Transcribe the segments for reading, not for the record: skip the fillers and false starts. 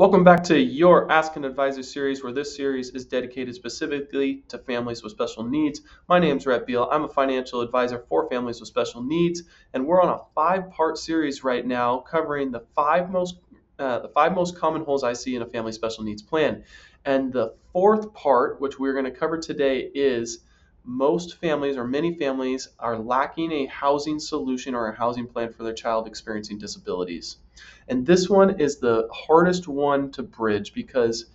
Welcome back to your Ask an Advisor series, where this series is dedicated specifically to families with special needs. My name is Rhett Beal. I'm a financial advisor for families with special needs, and we're on a 5-part series right now covering the five most common holes I see in a family special needs plan. And the fourth part, which we're going to cover today, is most families or many families are lacking a housing solution or a housing plan for their child experiencing disabilities. And this one is the hardest one to bridge because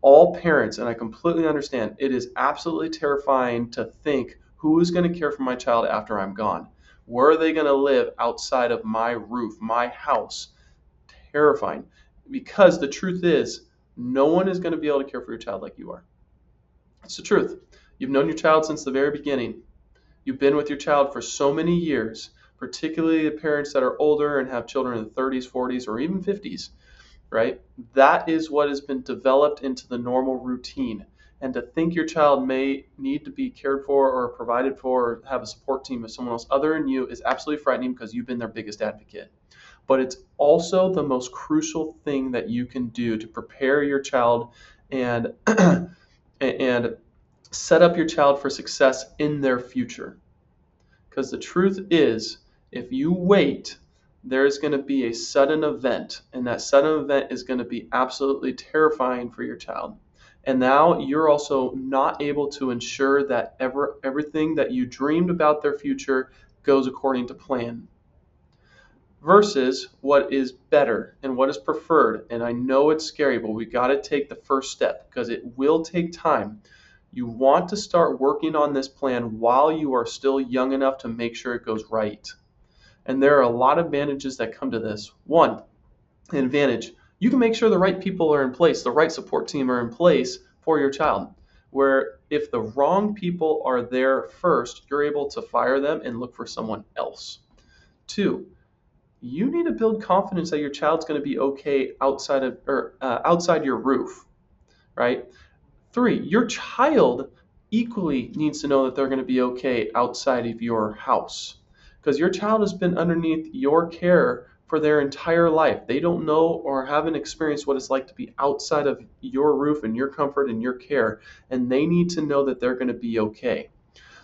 all parents, and I completely understand, it is absolutely terrifying to think, who is going to care for my child after I'm gone? Where are they going to live outside of my roof, my house? Terrifying. Because the truth is, no one is going to be able to care for your child like you are. It's the truth. You've known your child since the very beginning. You've been with your child for so many years, particularly the parents that are older and have children in the 30s, 40s, or even 50s, right? That is what has been developed into the normal routine. And to think your child may need to be cared for or provided for or have a support team of someone else other than you is absolutely frightening because you've been their biggest advocate. But it's also the most crucial thing that you can do to prepare your child and and set up your child for success in their future. Because the truth is, if you wait, there's going to be a sudden event, and that sudden event is going to be absolutely terrifying for your child. And now you're also not able to ensure that everything that you dreamed about their future goes according to plan. Versus what is better and what is preferred. And I know it's scary, but we got to take the first step because it will take time. You want to start working on this plan while you are still young enough to make sure it goes right. And there are a lot of advantages that come to this. One, an advantage, you can make sure the right people are in place, the right support team are in place for your child. Where if the wrong people are there first, you're able to fire them and look for someone else. Two, you need to build confidence that your child's going to be okay outside your roof, right? Three, your child equally needs to know that they're going to be okay outside of your house because your child has been underneath your care for their entire life. They don't know or haven't experienced what it's like to be outside of your roof and your comfort and your care, and they need to know that they're going to be okay.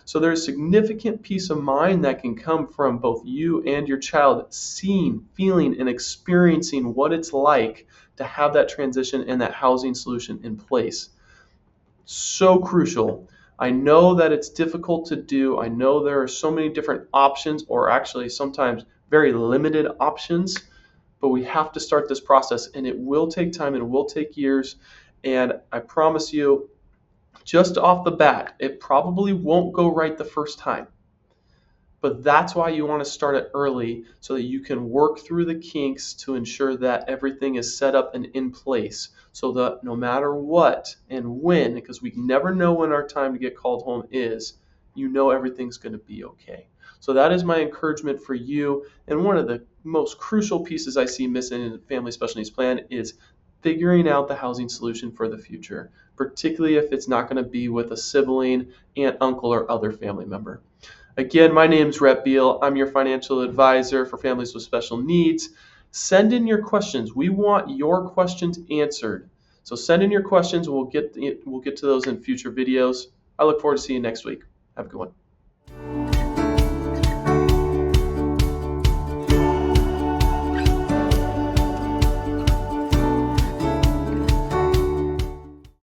So there's significant peace of mind that can come from both you and your child seeing, feeling, and experiencing what it's like to have that transition and that housing solution in place. So crucial. I know that it's difficult to do. I know there are so many different options, or actually sometimes very limited options, but we have to start this process, and it will take time and it will take years. And I promise you, just off the bat, it probably won't go right the first time. But that's why you want to start it early so that you can work through the kinks to ensure that everything is set up and in place so that no matter what and when, because we never know when our time to get called home is, you know everything's going to be okay. So that is my encouragement for you. And one of the most crucial pieces I see missing in the Family Special Needs Plan is figuring out the housing solution for the future, particularly if it's not going to be with a sibling, aunt, uncle, or other family member. Again, my name is Rhett Beal. I'm your financial advisor for families with special needs. Send in your questions. We want your questions answered. So send in your questions and we'll get to those in future videos. I look forward to seeing you next week. Have a good one.